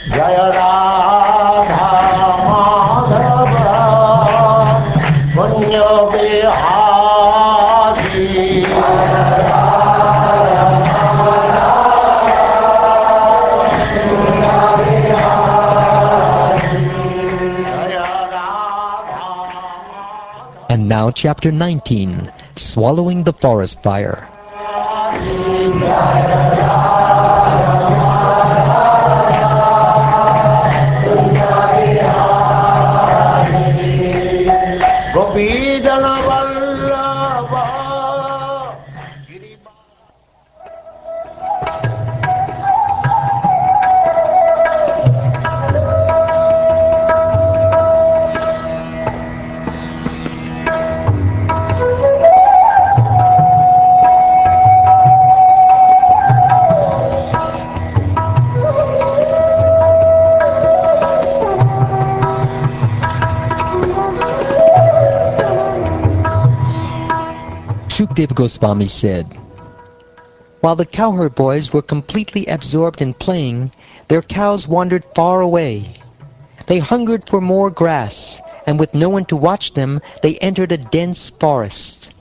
Jaya Radha Madhava Punya Bihari And now chapter 19, Swallowing the Forest Fire. Gopi Jana Vallabha Shukdev Goswami said, "While the cowherd boys were completely absorbed in playing, their cows wandered far away. They hungered for more grass, and with no one to watch them, they entered a dense forest.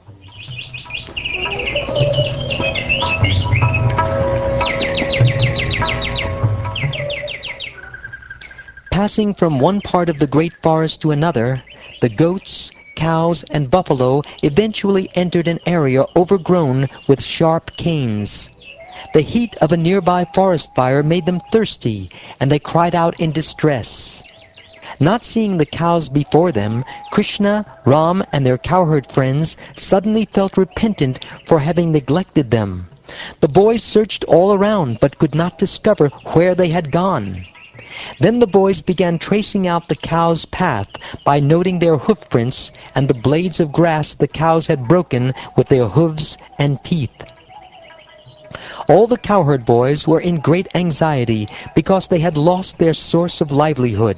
Passing from one part of the great forest to another, the goats, cows, and buffalo eventually entered an area overgrown with sharp canes. The heat of a nearby forest fire made them thirsty, and they cried out in distress. Not seeing the cows before them, Krishna, Ram, and their cowherd friends suddenly felt repentant for having neglected them. The boys searched all around, but could not discover where they had gone. Then the boys began tracing out the cows' path by noting their hoof prints and the blades of grass the cows had broken with their hooves and teeth. All the cowherd boys were in great anxiety because they had lost their source of livelihood.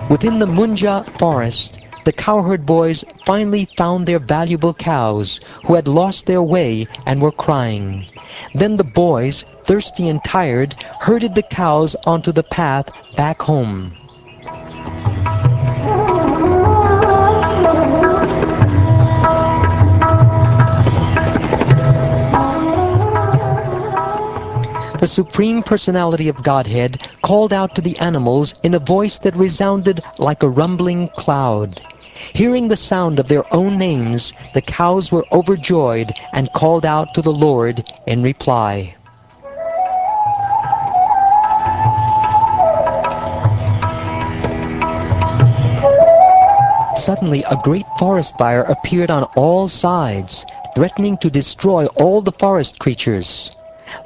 Within the Munja forest, the cowherd boys finally found their valuable cows, who had lost their way and were crying. Then the boys, thirsty and tired, herded the cows onto the path back home. The Supreme Personality of Godhead called out to the animals in a voice that resounded like a rumbling cloud. Hearing the sound of their own names, the cows were overjoyed and called out to the Lord in reply. Suddenly a great forest fire appeared on all sides, threatening to destroy all the forest creatures.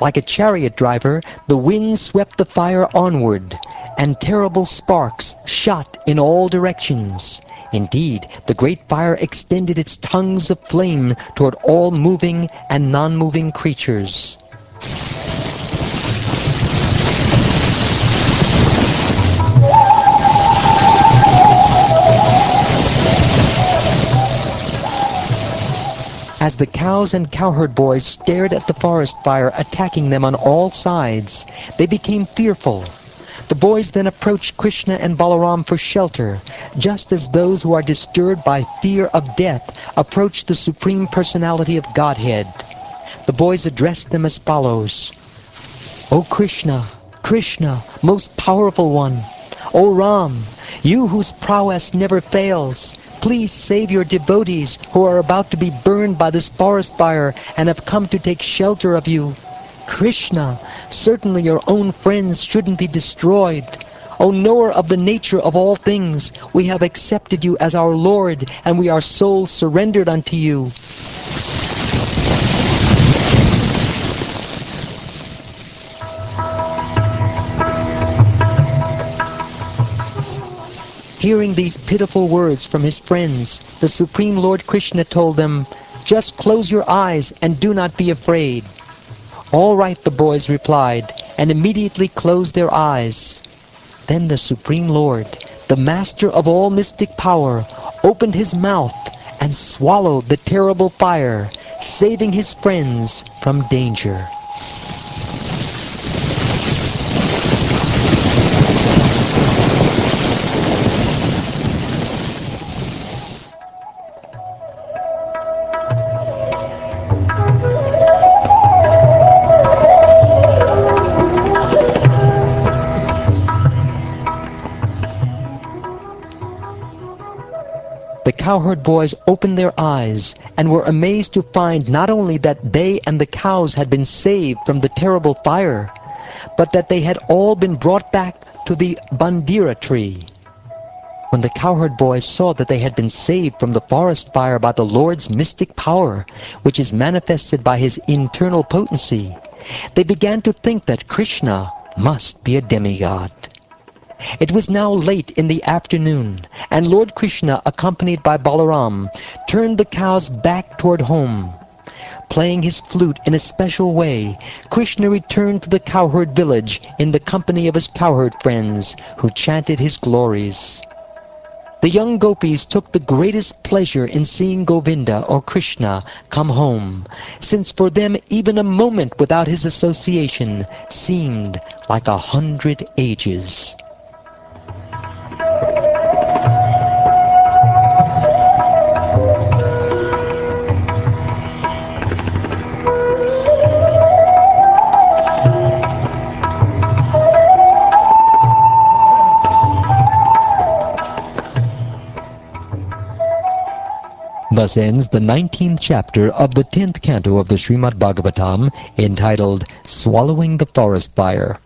Like a chariot driver, the wind swept the fire onward, and terrible sparks shot in all directions. Indeed, the great fire extended its tongues of flame toward all moving and non-moving creatures. As the cows and cowherd boys stared at the forest fire attacking them on all sides, they became fearful. The boys then approached Krishna and Balaram for shelter, just as those who are disturbed by fear of death approach the Supreme Personality of Godhead. The boys addressed them as follows. O Krishna, Krishna, most powerful one. O Ram, you whose prowess never fails, please save your devotees who are about to be burned by this forest fire and have come to take shelter of you. Krishna, certainly your own friends shouldn't be destroyed. O knower of the nature of all things, we have accepted you as our Lord, and we are souls surrendered unto you. Hearing these pitiful words from his friends, the Supreme Lord Krishna told them, "Just close your eyes and do not be afraid." "All right," the boys replied, and immediately closed their eyes. Then the Supreme Lord, the master of all mystic power, opened his mouth and swallowed the terrible fire, saving his friends from danger. The cowherd boys opened their eyes and were amazed to find not only that they and the cows had been saved from the terrible fire, but that they had all been brought back to the Bandira tree. When the cowherd boys saw that they had been saved from the forest fire by the Lord's mystic power, which is manifested by his internal potency, they began to think that Krishna must be a demigod. It was now late in the afternoon, and Lord Krishna, accompanied by Balaram, turned the cows back toward home. Playing his flute in a special way, Krishna returned to the cowherd village in the company of his cowherd friends, who chanted his glories. The young gopis took the greatest pleasure in seeing Govinda or Krishna come home, since for them even a moment without his association seemed like 100 ages. Thus ends the 19th chapter of the 10th canto of the Srimad Bhagavatam, entitled Swallowing the Forest Fire.